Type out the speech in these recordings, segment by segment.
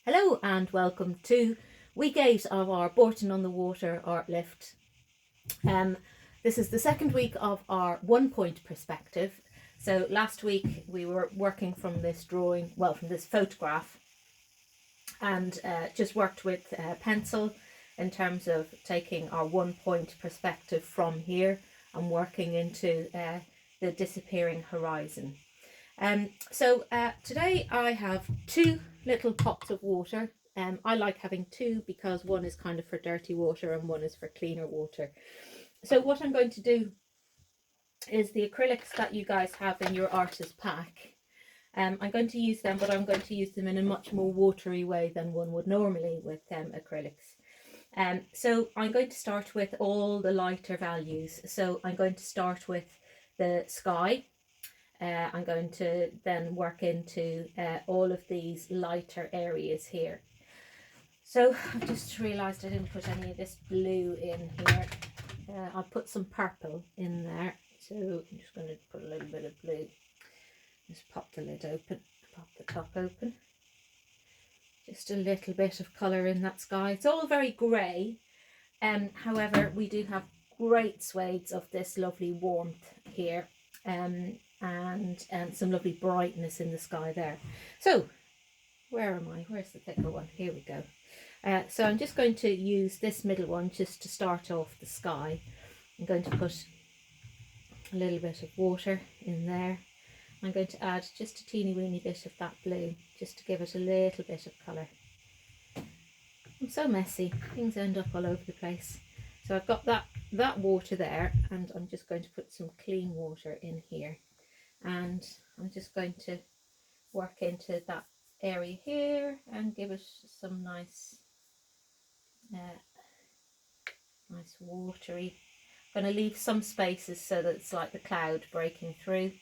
Hello and welcome to week 8 of our Borton on the Water art lift. This is the second week of our 1 point perspective. So last week we were working from this drawing, well, from this photograph, and just worked with pencil in terms of taking our 1 point perspective from here and working into the disappearing horizon. So today I have two little pots of water. I like having two because one is kind of for dirty water and one is for cleaner water. So what I'm going to do is the acrylics that you guys have in your artist pack. I'm going to use them, but I'm going to use them in a much more watery way than one would normally with acrylics. So I'm going to start with all the lighter values. So I'm going to start with the sky. I'm going to then work into all of these lighter areas here. So I've just realised I didn't put any of this blue in here. I'll put some purple in there. So I'm just going to put a little bit of blue. Just pop the lid open, pop the top open. Just a little bit of colour in that sky. It's all very grey. However, we do have great swathes of this lovely warmth here. And some lovely brightness in the sky there. So where am I? Where's the thicker one? Here we go. So I'm just going to use this middle one just to start off the sky. I'm going to put a little bit of water in there. I'm going to add just a teeny weeny bit of that blue just to give it a little bit of colour. I'm so messy, things end up all over the place. So I've got that water there, and I'm just going to put some clean water in here. And I'm just going to work into that area here and give it some nice watery. I'm going to leave some spaces so that it's like the cloud breaking through,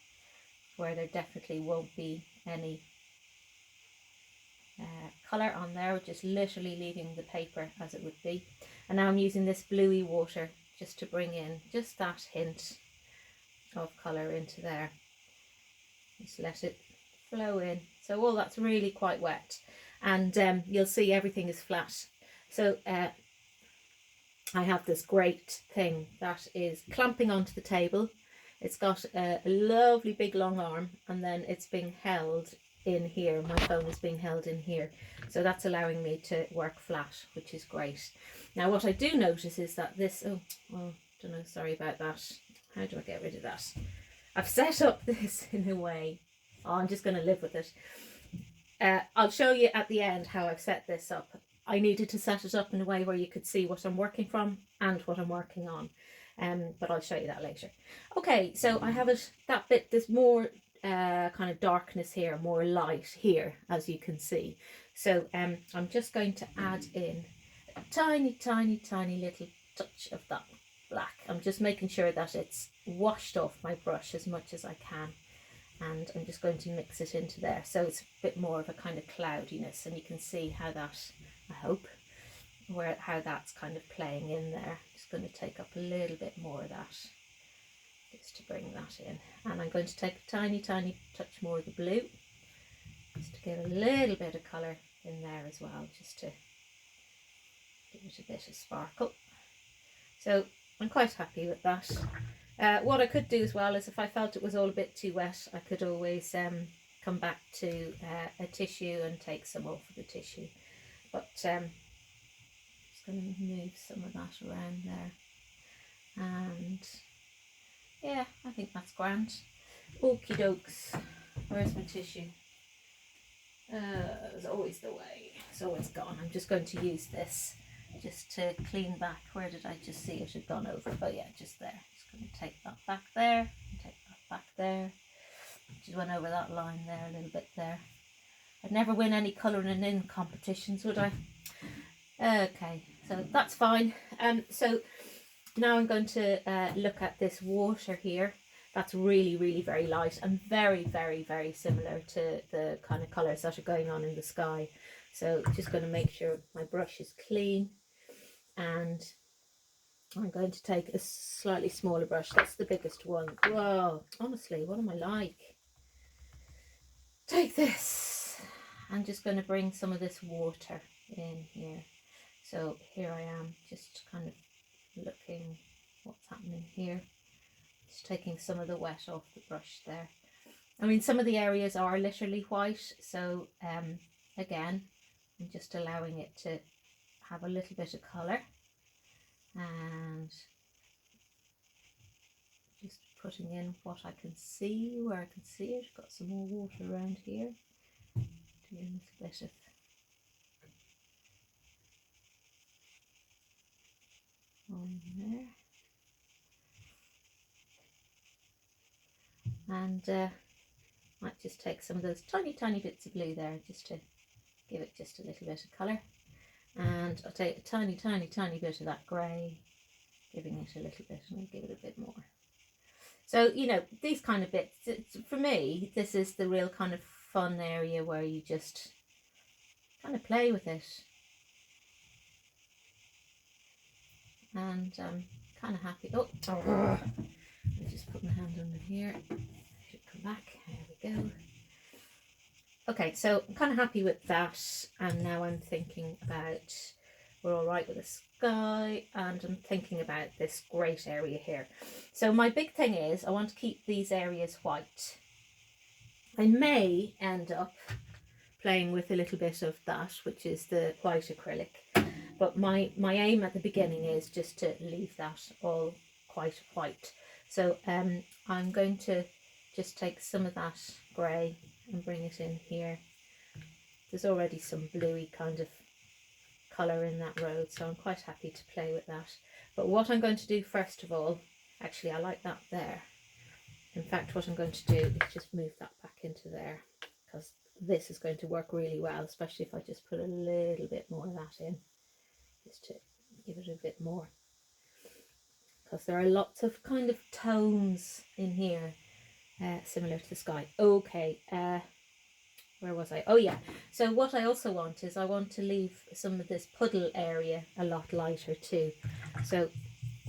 where there definitely won't be any colour on there, just literally leaving the paper as it would be. And now I'm using this bluey water just to bring in just that hint of colour into there. Just let it flow in. So all that's really quite wet, and you'll see everything is flat. So I have this great thing that is clamping onto the table. It's got a lovely big long arm, and then it's being held in here. My phone is being held in here, so that's allowing me to work flat, which is great. Now what I do notice is that this, don't know, sorry about that. How do I get rid of that? I've set up this in a way. Oh, I'm just going to live with it. I'll show you at the end how I've set this up. I needed to set it up in a way where you could see what I'm working from and what I'm working on. But I'll show you that later. Okay, so I have it, that bit, there's more kind of darkness here, more light here, as you can see. So I'm just going to add in a tiny little touch of that black. I'm just making sure that it's washed off my brush as much as I can, and I'm just going to mix it into there so it's a bit more of a kind of cloudiness, and you can see how that, I hope, how that's kind of playing in there. Just going to take up a little bit more of that just to bring that in, and I'm going to take a tiny touch more of the blue just to give a little bit of colour in there as well, just to give it a bit of sparkle. So I'm quite happy with that. What I could do as well is, if I felt it was all a bit too wet, I could always come back to a tissue and take some off of the tissue. But just going to move some of that around there. And yeah, I think that's grand. Okie dokes. Where's my tissue? It's always the way. It's always gone. I'm just going to use this just to clean back. Where did I just see it had gone over? Oh yeah, just there. Just going to take that back there, and take that back there. Just went over that line there a little bit there. I'd never win any colouring in competitions, would I? Okay, so that's fine. So now I'm going to look at this water here. That's really very light and very similar to the kind of colours that are going on in the sky. So just going to make sure my brush is clean, and I'm going to take a slightly smaller brush. That's the biggest one. Whoa, honestly, what am I like? Take this I'm just going to bring some of this water in here. So here I am, just kind of looking what's happening here. Just taking some of the wet off the brush there. I mean, some of the areas are literally white, so again, I'm just allowing it to have a little bit of colour, and just putting in what I can see, where I can see it. Got some more water around here, doing a little bit of on there, and might just take some of those tiny bits of blue there just to give it just a little bit of colour, and I'll take a tiny bit of that grey, giving it a little bit, and I'll give it a bit more. So, you know, these kind of bits, for me, this is the real kind of fun area where you just kind of play with it. And I'm kind of happy. Oh, let me just put my hand under here. I should come back. There we go. Okay, so I'm kind of happy with that. And now I'm thinking about, we're all right with the sky, and I'm thinking about this great area here. So my big thing is I want to keep these areas white. I may end up playing with a little bit of that, which is the white acrylic, but my aim at the beginning is just to leave that all quite white. So I'm going to just take some of that grey and bring it in here. There's already some bluey kind of colour in that road, so I'm quite happy to play with that. But what I'm going to do first of all, actually I like that there. In fact, what I'm going to do is just move that back into there, because this is going to work really well, especially if I just put a little bit more of that in, just to give it a bit more, because there are lots of kind of tones in here, similar to the sky. Okay, where was I? Oh yeah, so what I also want is I want to leave some of this puddle area a lot lighter too. So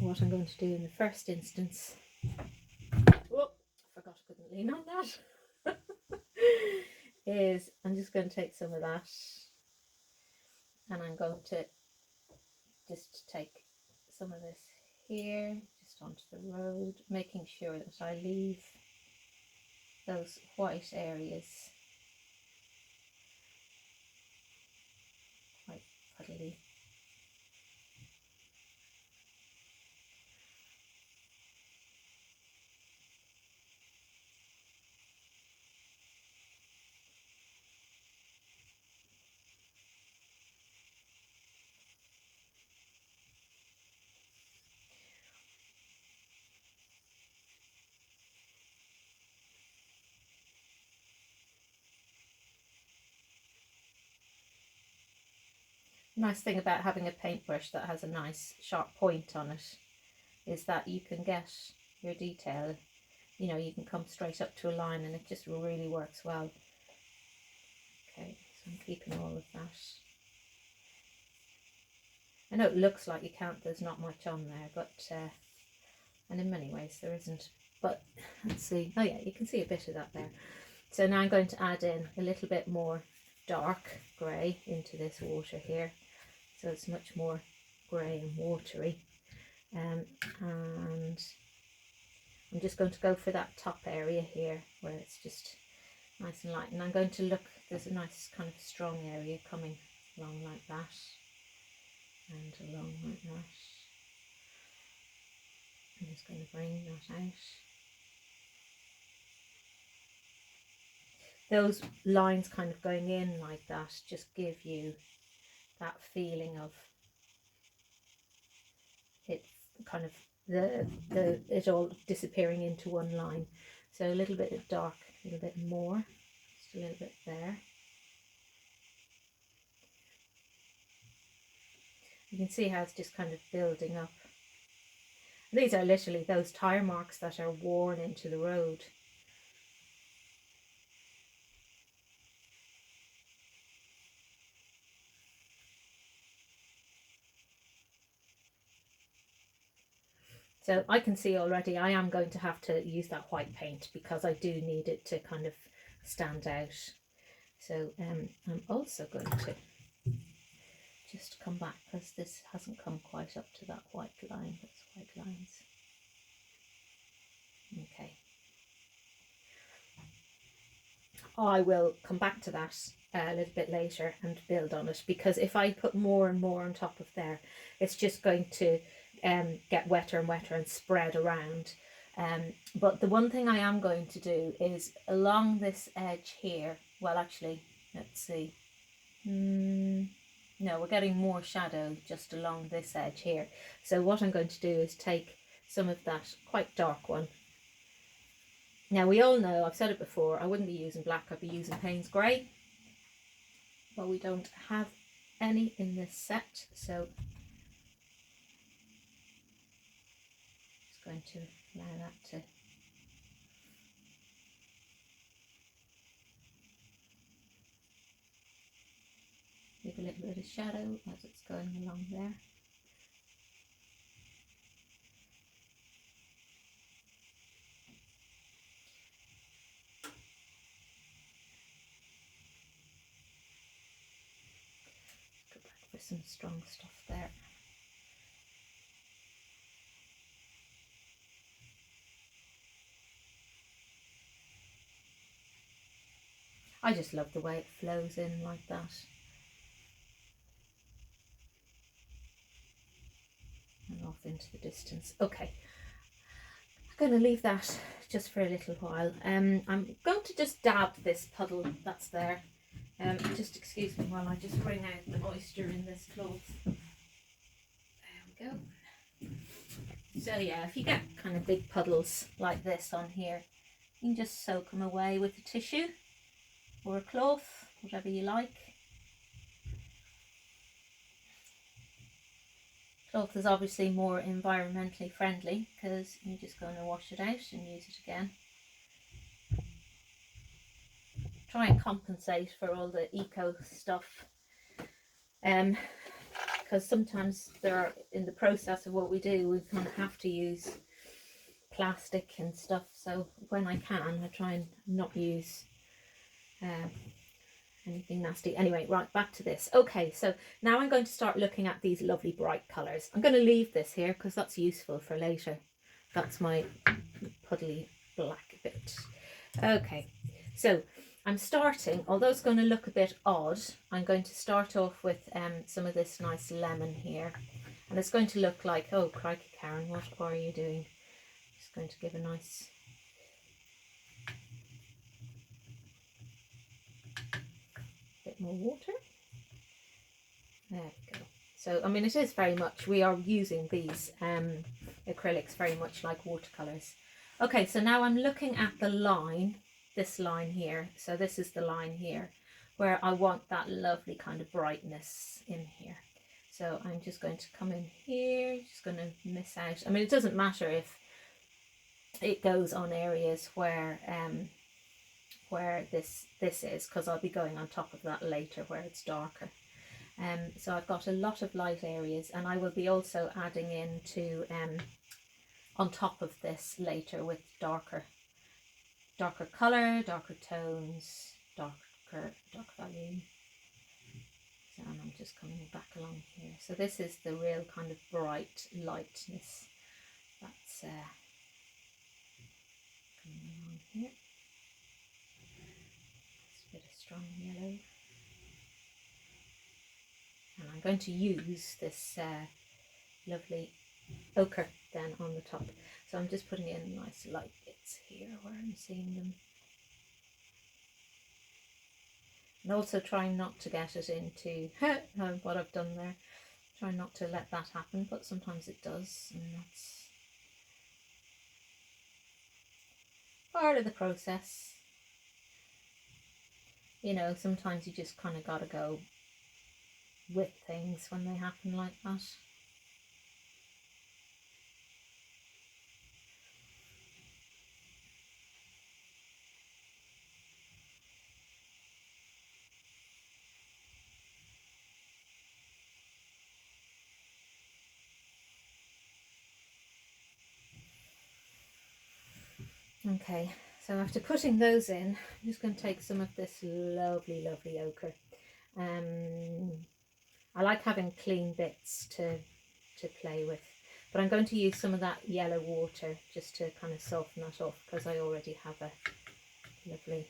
what I'm going to do in the first instance, oh, I forgot I couldn't lean on that, is I'm just going to take some of that, and I'm going to just take some of this here, just onto the road, making sure that I leave those white areas quite puddly. Nice thing about having a paintbrush that has a nice sharp point on it is that you can get your detail, you know, you can come straight up to a line, and it just really works well. Okay, so I'm keeping all of that. I know it looks like you can't, there's not much on there, but and in many ways there isn't, but let's see. Oh yeah, you can see a bit of that there. So now I'm going to add in a little bit more dark grey into this water here, so it's much more grey and watery, and I'm just going to go for that top area here where it's just nice and light, and I'm going to look, there's a nice kind of strong area coming along like that, and along like that. I'm just going to bring that out. Those lines kind of going in like that just give you that feeling of it kind of it all disappearing into one line. So a little bit of dark, a little bit more, just a little bit there. You can see how it's just kind of building up. These are literally those tire marks that are worn into the road. So I can see already I am going to have to use that white paint, because I do need it to kind of stand out. So I'm also going to just come back, because this hasn't come quite up to that white line. Those white lines. Okay. I will come back to that a little bit later and build on it, because if I put more and more on top of there, it's just going to get wetter and wetter and spread around. But the one thing I am going to do is along this edge here, well actually, let's see, no, we're getting more shadow just along this edge here. So what I'm going to do is take some of that quite dark one. Now we all know, I've said it before, I wouldn't be using black, I'd be using Payne's Grey. But we don't have any in this set, so just going to allow that to give a little bit of shadow as it's going along there. Go back for some strong stuff there. I just love the way it flows in like that. And off into the distance. Okay, I'm going to leave that just for a little while. I'm going to just dab this puddle that's there. Just excuse me while I just wring out the moisture in this cloth. There we go. So yeah, if you get kind of big puddles like this on here, you can just soak them away with a tissue or a cloth, whatever you like. Cloth is obviously more environmentally friendly because you're just going to wash it out and use it again. Try and compensate for all the eco stuff, because sometimes in the process of what we do, we kind of have to use plastic and stuff. So when I can, I try and not use anything nasty. Anyway, right, back to this. Okay, so now I'm going to start looking at these lovely bright colours. I'm going to leave this here because that's useful for later. That's my puddly black bit. Okay, so I'm starting, although it's going to look a bit odd, I'm going to start off with some of this nice lemon here. And it's going to look like, oh crikey Karen, what are you doing? Just going to give a nice bit more water. There we go. So, I mean, it is very much, we are using these acrylics very much like watercolours. Okay, so now I'm looking at the line, this line here. So this is the line here where I want that lovely kind of brightness in here. So I'm just going to come in here, just going to miss out. I mean, it doesn't matter if it goes on areas where this is, because I'll be going on top of that later where it's darker. So I've got a lot of light areas, and I will be also adding into on top of this later with darker colour, darker tones, darker value. So, and I'm just coming back along here. So this is the real kind of bright lightness that's coming along here. It's a bit of strong yellow. And I'm going to use this lovely ochre then on the top. So I'm just putting in nice light bits here where I'm seeing them. And also trying not to get it into what I've done there. Try not to let that happen, but sometimes it does, and that's part of the process. You know, sometimes you just kind of got to go with things when they happen like that. Okay, So after putting those in, I'm just going to take some of this lovely, lovely ochre. I like having clean bits to play with, but I'm going to use some of that yellow water just to kind of soften that off, because I already have a lovely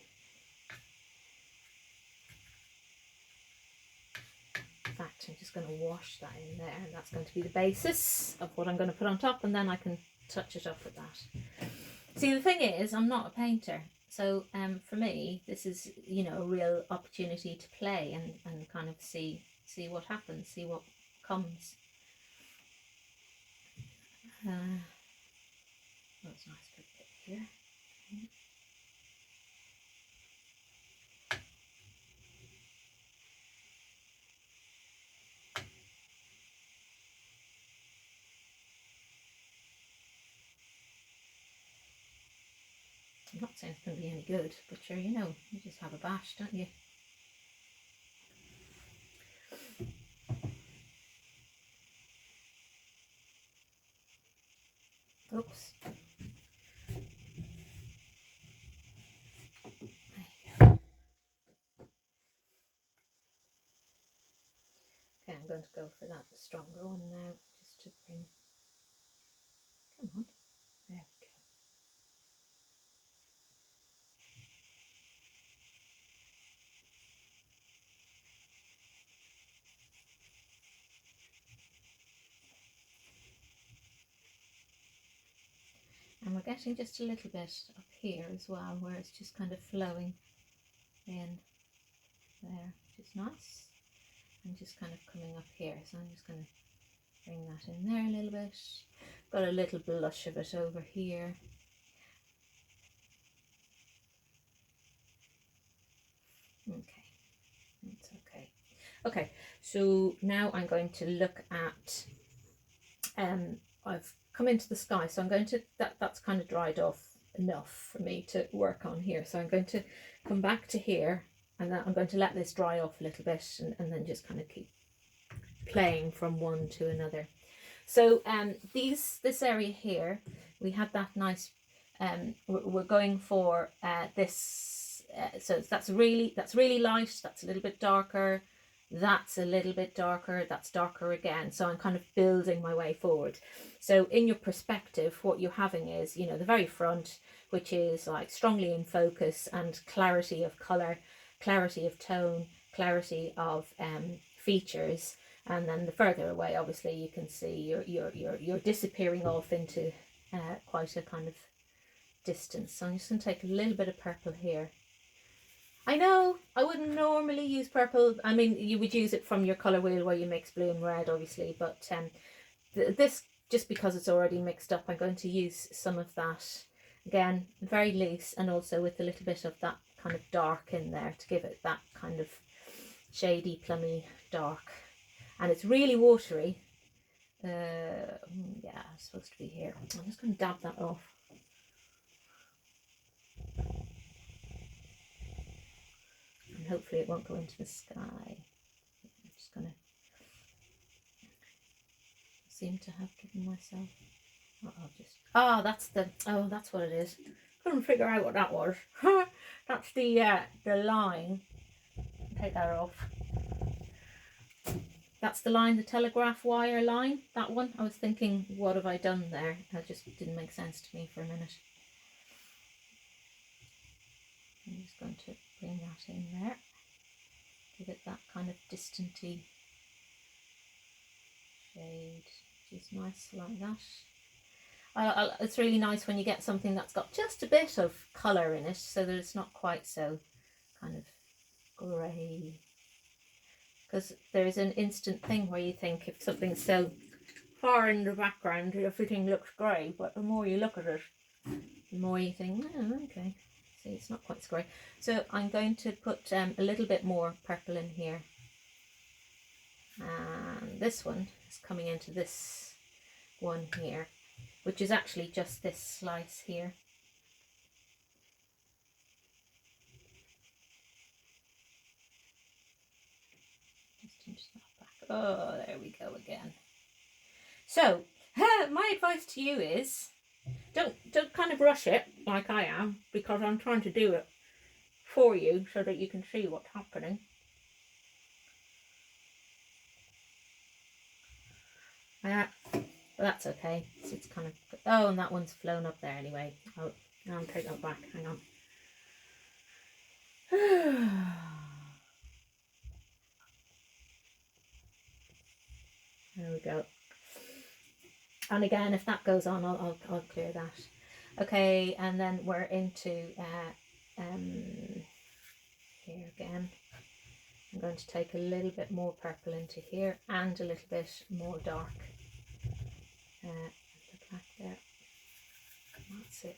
fact. I'm just going to wash that in there, and that's going to be the basis of what I'm going to put on top, and then I can touch it up with that. See, the thing is, I'm not a painter, so for me this is, you know, a real opportunity to play and kind of see what happens, see what comes. That's a nice big bit here. I'm not saying it's going to be any good, but sure, you know, you just have a bash, don't you? Oops. Okay, I'm going to go for that stronger one now, just to bring, come on, there we go. And we're getting just a little bit up here as well, where it's just kind of flowing in there, which is nice, and just kind of coming up here. So I'm just going to bring that in there a little bit. Got a little blush of it over here. Okay, that's okay. Okay, so now I'm going to look at, I've come into the sky, so I'm going to, that's kind of dried off enough for me to work on here. So I'm going to come back to here, and then I'm going to let this dry off a little bit, and then just kind of keep playing from one to another. So this area here, we had that nice, we're going for this, so that's really light, that's a little bit darker, that's a little bit darker, that's darker again. So I'm kind of building my way forward. So in your perspective, what you're having is, you know, the very front, which is like strongly in focus and clarity of colour, clarity of tone, clarity of features. And then the further away, obviously, you can see you're disappearing off into quite a kind of distance. So I'm just going to take a little bit of purple here. I know I wouldn't normally use purple. I mean, you would use it from your colour wheel where you mix blue and red, obviously. But this, just because it's already mixed up, I'm going to use some of that. Again, very loose, and also with a little bit of that kind of dark in there to give it that kind of shady, plummy dark. And it's really watery. Yeah, it's supposed to be here. I'm just going to dab that off. And hopefully it won't go into the sky. I'm just going to seem to have given myself. That's what it is. Couldn't figure out what that was. That's the line. Take that off. That's the line, the telegraph wire line, that one. I was thinking, what have I done there? That just didn't make sense to me for a minute. I'm just going to bring that in there. Give it that kind of distanty shade, which is nice like that. It's really nice when you get something that's got just a bit of colour in it, so that it's not quite so kind of grey. Because there is an instant thing where you think if something's so far in the background, everything looks grey, but the more you look at it, the more you think, oh, okay, see, it's not quite so grey. So I'm going to put a little bit more purple in here. And this one is coming into this one here, which is actually just this slice here. Oh, there we go again. So, my advice to you is, don't kind of rush it like I am, because I'm trying to do it for you so that you can see what's happening. But that's okay. It's kind of, oh, and that one's flown up there anyway. I'll take that back. Hang on. There we go. And again, if that goes on, I'll clear that. Okay, and then we're into here again. I'm going to take a little bit more purple into here and a little bit more dark. The black there. That's it.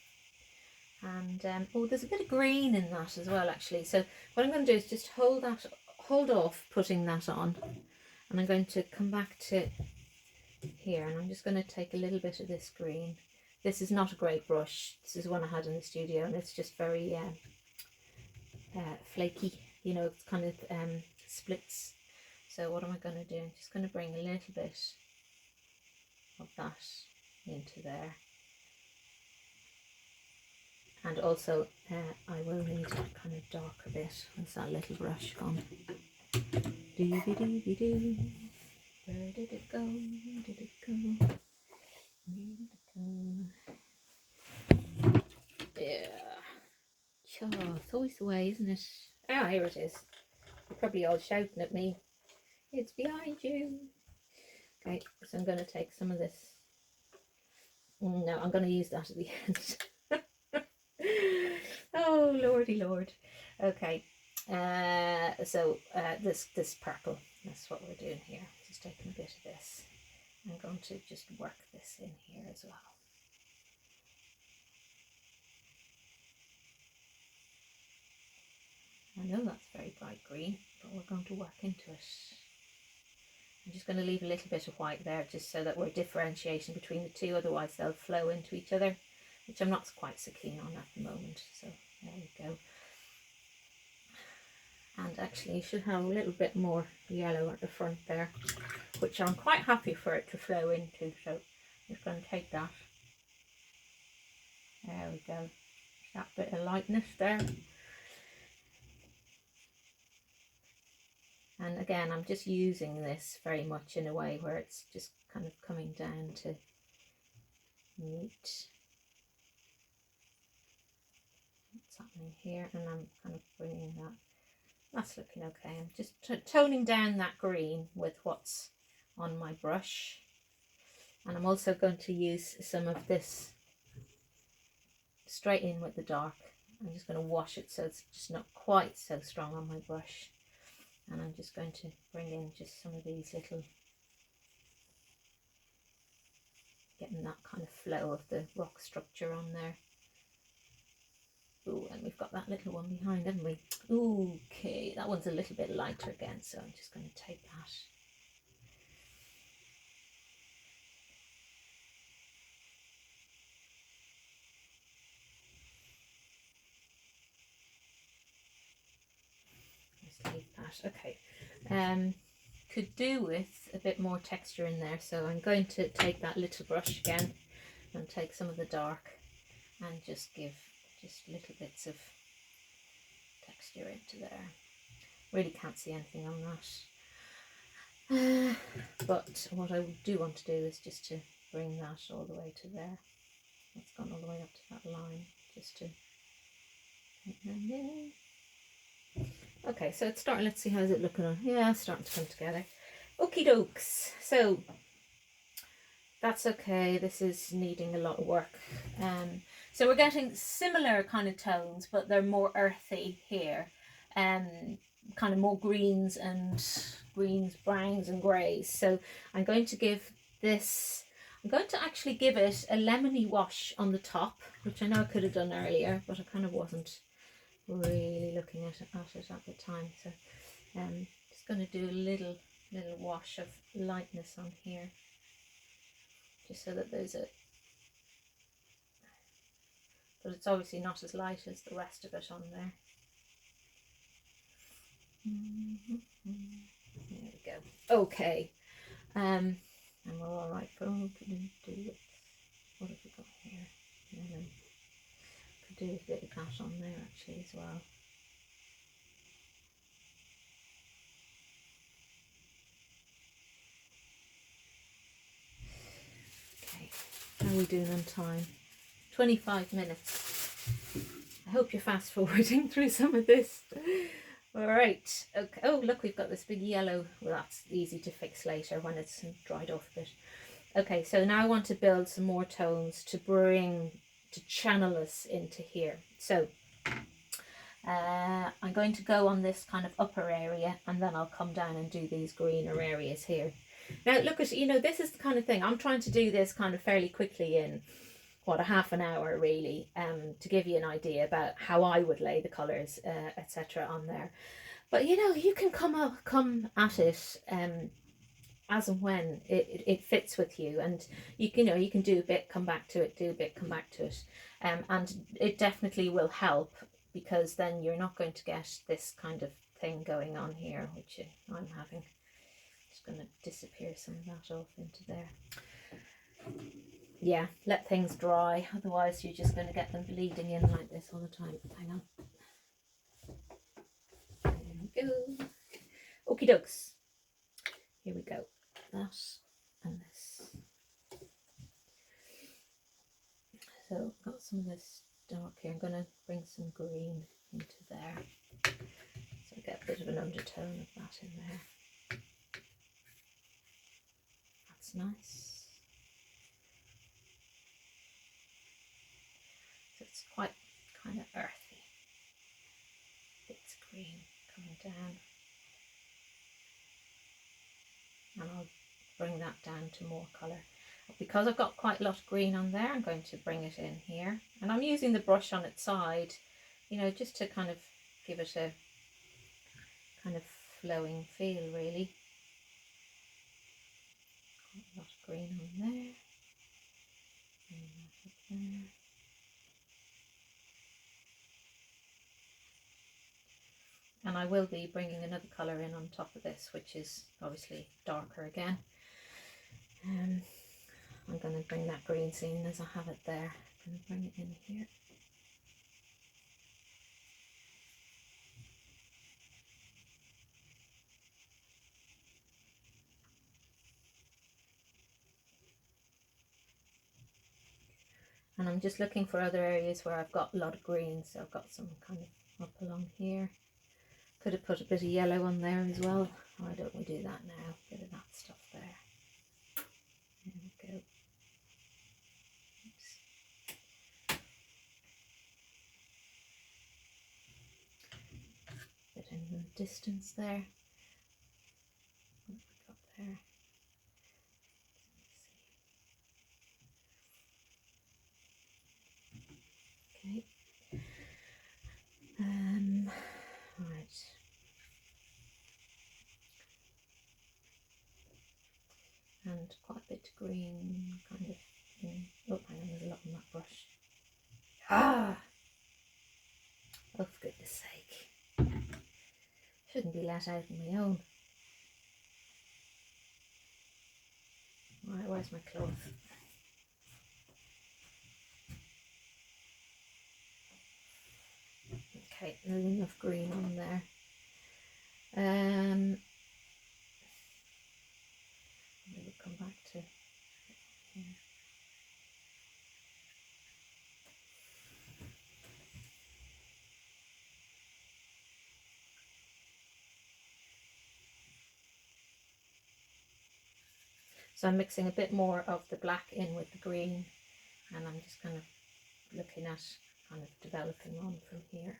And oh, there's a bit of green in that as well, actually. So what I'm going to do is just hold off putting that on, and I'm going to come back to here, and I'm just going to take a little bit of this green. This is not a great brush. This is one I had in the studio, and it's just very flaky. You know, it's kind of splits. So what am I going to do? I'm just going to bring a little bit of that into there. And also, I will need a kind of darker bit. Where's that little brush gone? Doo-dee-doo-dee-doo. Where did it go? Where did it go? Where did it go? Yeah. Sure, it's always the way, isn't it? Ah, here it is. You're probably all shouting at me. It's behind you. Okay, so I'm going to take some of this. No, I'm going to use that at the end. Oh, lordy lord. Okay, so this purple, that's what we're doing here. Just taking a bit of this. I'm going to just work this in here as well. I know that's very bright green, but we're going to work into it. I'm just going to leave a little bit of white there, just so that we're differentiating between the two, otherwise they'll flow into each other, which I'm not quite so keen on at the moment. So there we go. And actually you should have a little bit more yellow at the front there, which I'm quite happy for it to flow into. So I'm just going to take that. There we go. That bit of lightness there. And again, I'm just using this very much in a way where it's just kind of coming down to meet what's happening here, and I'm kind of bringing that. That's looking okay. I'm just toning down that green with what's on my brush. And I'm also going to use some of this straight in with the dark. I'm just going to wash it so it's just not quite so strong on my brush. And I'm just going to bring in just some of these little, getting that kind of flow of the rock structure on there. Ooh, and we've got that little one behind, haven't we? Ooh, okay, that one's a little bit lighter again, so I'm just going to take that. Just leave that. Okay. Could do with a bit more texture in there, so I'm going to take that little brush again and take some of the dark and just give just little bits of texture into there. Really can't see anything on that, but what I do want to do is just to bring that all the way to there. That's gone all the way up to that line, just to take that in. Okay, so it's starting. Let's see, how's it looking on. Yeah, it's starting to come together. Okie dokes. So that's okay. This is needing a lot of work. So we're getting similar kind of tones, but they're more earthy here. Kind of more greens, browns and greys. So I'm going to give this, I'm going to actually give it a lemony wash on the top, which I know I could have done earlier, but I kind of wasn't really looking at it at the time. So just going to do a little wash of lightness on here, just so that there's a, but it's obviously not as light as the rest of it on there. There we go. Okay, and we're all right for what have we got here? do a bit of that on there actually as well. Okay, how are we doing on time? 25 minutes. I hope you're fast forwarding through some of this. All right. Okay. Oh, look, we've got this big yellow. Well, that's easy to fix later when it's dried off a bit. Okay, so now I want to build some more tones to channel us into here. So I'm going to go on this kind of upper area, and then I'll come down and do these greener areas here. Now, look at, this is the kind of thing, I'm trying to do this kind of fairly quickly in, a half an hour really, to give you an idea about how I would lay the colours, etc. on there. But, you can come at it as and when it fits with you, and you can do a bit, come back to it, do a bit, come back to it, and it definitely will help, because then you're not going to get this kind of thing going on here, which I'm having. Just going to disappear some of that off into there. Yeah, let things dry, otherwise you're just going to get them bleeding in like this all the time. Hang on. There we go. Okie dokes. Here we go. That and this. So got some of this dark here. I'm going to bring some green into there, so I get a bit of an undertone of that in there. That's nice. So it's quite kind of earthy. Bits of green coming down. And I'll bring that down to more colour. Because I've got quite a lot of green on there, I'm going to bring it in here. And I'm using the brush on its side, just to kind of give it a kind of flowing feel, really. Quite a lot of green on there. Bring that up there. And I will be bringing another colour in on top of this, which is obviously darker again. I'm going to bring that green, seeing as I have it there. I'm going to bring it in here. And I'm just looking for other areas where I've got a lot of green, so I've got some kind of up along here. Could have put a bit of yellow on there as well. Why don't we do that now? Bit of that stuff there. There we go. Oops. Bit in the distance there. What have we got there? Okay. Right. And quite a bit of green kind of thing. Oh, hang on, there's a lot on that brush. Ah! Oh, for goodness sake. Shouldn't be let out on my own. Right, where's my cloth? Okay, there's enough green on there. We'll come back to here. So I'm mixing a bit more of the black in with the green, and I'm just kind of looking at kind of developing on from here.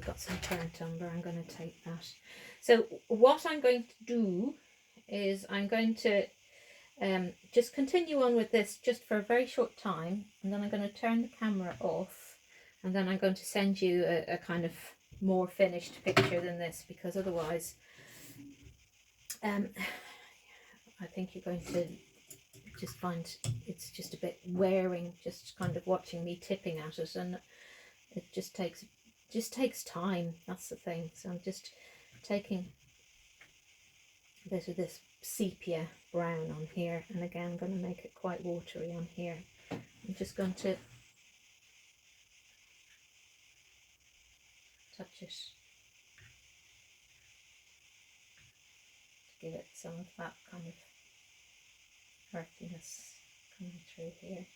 got some burnt umber. I'm going to take that. So what I'm going to do is I'm going to just continue on with this just for a very short time, and then I'm going to turn the camera off, and then I'm going to send you a kind of more finished picture than this, because otherwise I think you're going to just find it's just a bit wearing, just kind of watching me tipping at it, and it just takes time. That's the thing. So I'm just taking a bit of this sepia brown on here, and again I'm going to make it quite watery on here. I'm just going to touch it to give it some of that kind of earthiness coming through here.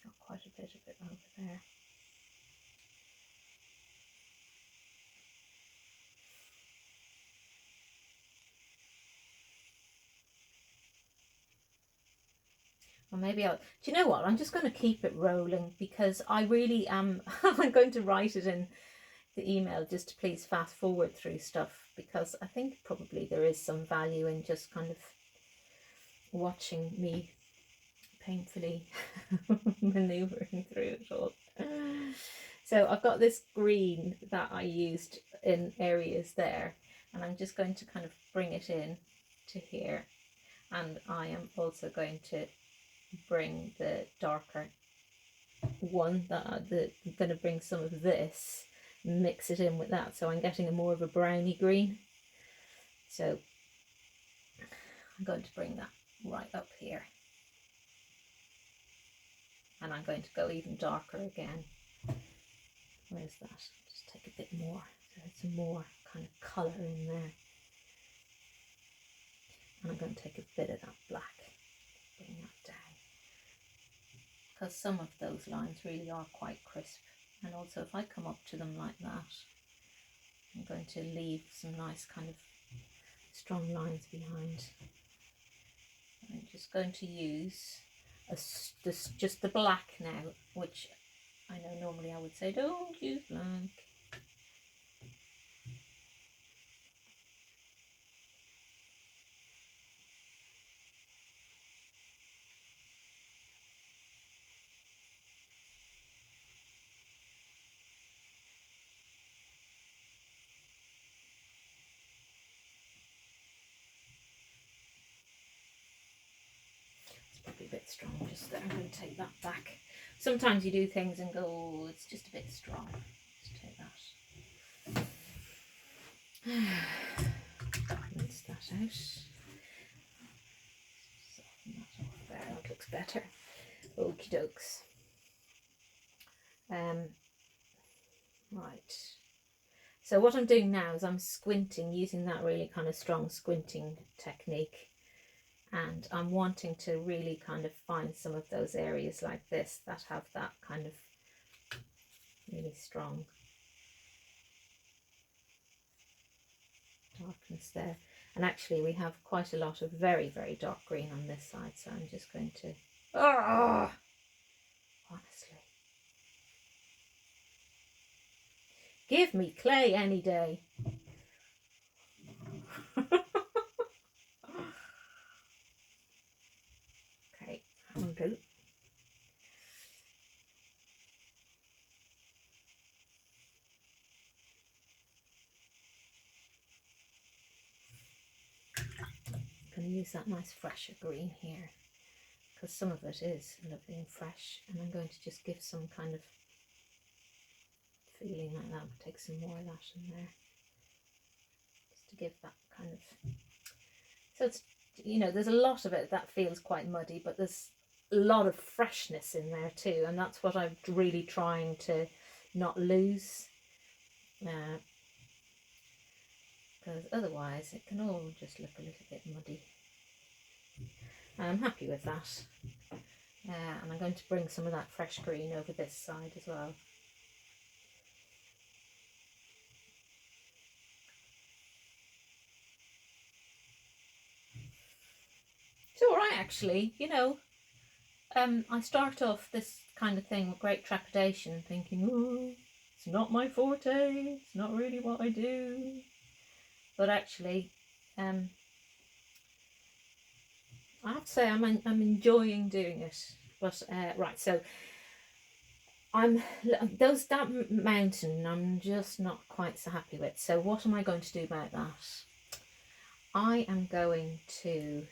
Got quite a bit of it over there. Or maybe I'll, do you know what, I'm just going to keep it rolling, because I really am, I'm going to write it in the email just to please fast forward through stuff, because I think probably there is some value in just kind of watching me painfully maneuvering through it all. So I've got this green that I used in areas there, and I'm just going to kind of bring it in to here, and I am also going to bring the darker one that I'm going to bring some of this, mix it in with that, so I'm getting a more of a browny green. So I'm going to bring that right up here, and I'm going to go even darker again. Where's that? Just take a bit more, so there's some more kind of colour in there. And I'm going to take a bit of that black, bring that down, because some of those lines really are quite crisp. And also if I come up to them like that, I'm going to leave some nice kind of strong lines behind. I'm just going to use just the black now, which I know normally I would say don't use black. Probably a bit strong just there. I'm going to take that back. Sometimes you do things and go, oh, it's just a bit strong. Let's take that. Rinse that out. Soften that off there. That looks better. Okie dokes. Right. So what I'm doing now is I'm squinting, using that really kind of strong squinting technique. And I'm wanting to really kind of find some of those areas like this that have that kind of really strong darkness there. And actually we have quite a lot of very, very dark green on this side, so I'm just going to, honestly, give me clay any day. Okay, that'll do. I'm going to use that nice fresher green here, because some of it is lovely and fresh, and I'm going to just give some kind of feeling like that. I'll take some more of that in there, just to give that kind of, so it's, you know, there's a lot of it that feels quite muddy, but there's a lot of freshness in there too, and that's what I'm really trying to not lose, because otherwise it can all just look a little bit muddy. I'm happy with that, and I'm going to bring some of that fresh green over this side as well. It's all right actually, you know, I start off this kind of thing with great trepidation, thinking, oh, it's not my forte, it's not really what I do. But actually, I have to say I'm enjoying doing it. But right, so that mountain I'm just not quite so happy with. So what am I going to do about that? I am going to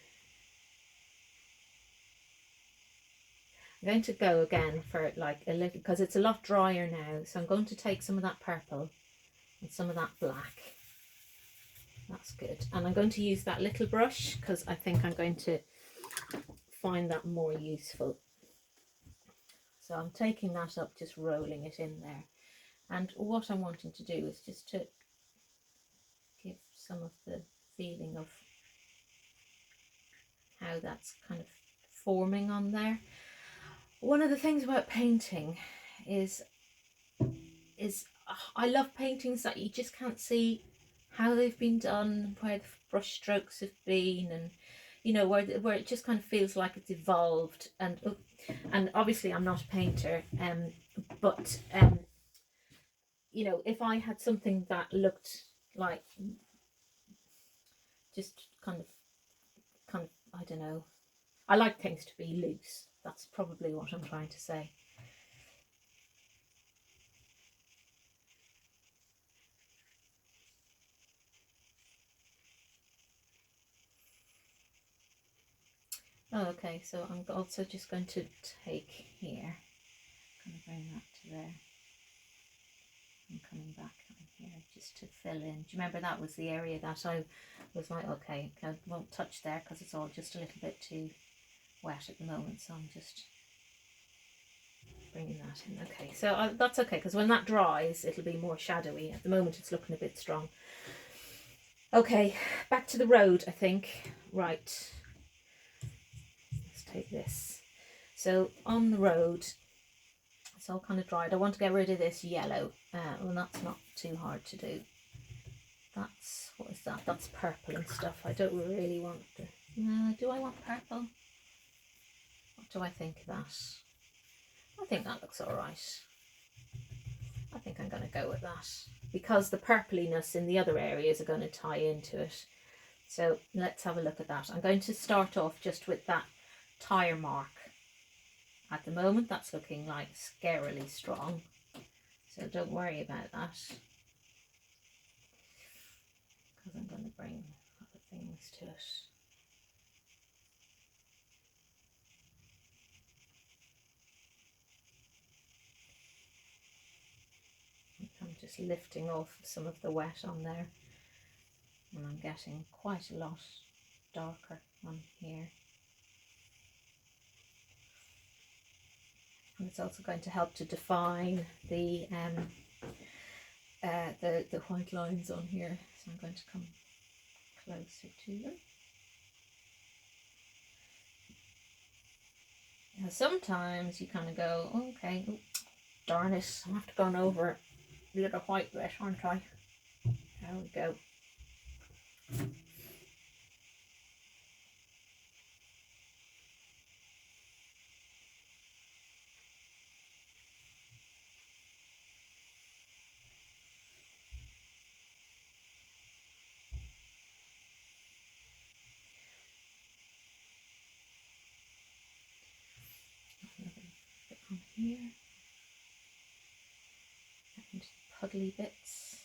go again for like a little, because it's a lot drier now. So I'm going to take some of that purple and some of that black. That's good. And I'm going to use that little brush because I think I'm going to find that more useful. So I'm taking that up, just rolling it in there. And what I'm wanting to do is just to give some of the feeling of how that's kind of forming on there. One of the things about painting is I love paintings that you just can't see how they've been done, where the brush strokes have been, and you know, where it just kind of feels like it's evolved. And obviously I'm not a painter, but you know, if I had something that looked like just kind of I don't know, I like things to be loose. That's probably what I'm trying to say. Oh, okay, so I'm also just going to take here, kind of bring that to there. I'm coming back on here just to fill in. Do you remember that was the area that I was like, okay, I won't touch there because it's all just a little bit too wet at the moment. So I'm just bringing that in. Okay, so that's okay, because when that dries, it'll be more shadowy. At the moment, it's looking a bit strong. Okay, back to the road, I think. Right. Let's take this. So on the road, it's all kind of dried. I want to get rid of this yellow. Well, that's not too hard to do. That's, what is that? That's purple and stuff. I don't really want the... do I want purple? What do I think of that? I think that looks all right. I think I'm going to go with that, because the purpliness in the other areas are going to tie into it. So let's have a look at that. I'm going to start off just with that tire mark. At the moment, that's looking like scarily strong, so don't worry about that, because I'm going to bring other things to it. I'm just lifting off some of the wet on there, and I'm getting quite a lot darker on here. And it's also going to help to define the white lines on here. So I'm going to come closer to them. Now sometimes you kind of go, okay, oh, darn it, I'm after going over the other white bit, aren't I? There we go. On here, and puddly bits.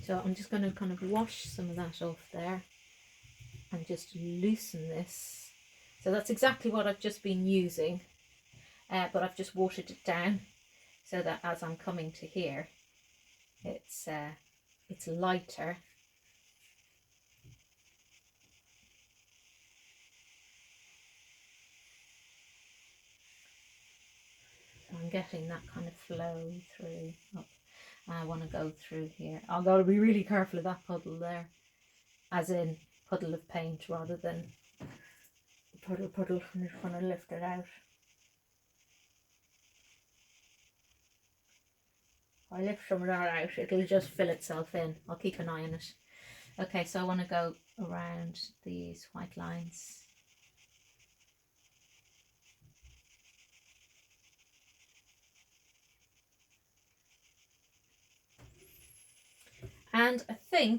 So I'm just going to kind of wash some of that off there and just loosen this. So that's exactly what I've just been using, but I've just watered it down so that as I'm coming to here, it's lighter. So I'm getting that kind of flow through up. I want to go through here. I've got to be really careful of that puddle there, as in puddle of paint rather than puddle. I'm just going to lift it out. I lift some of that out, it'll just fill itself in. I'll keep an eye on it. Okay, so I want to go around these white lines. And I think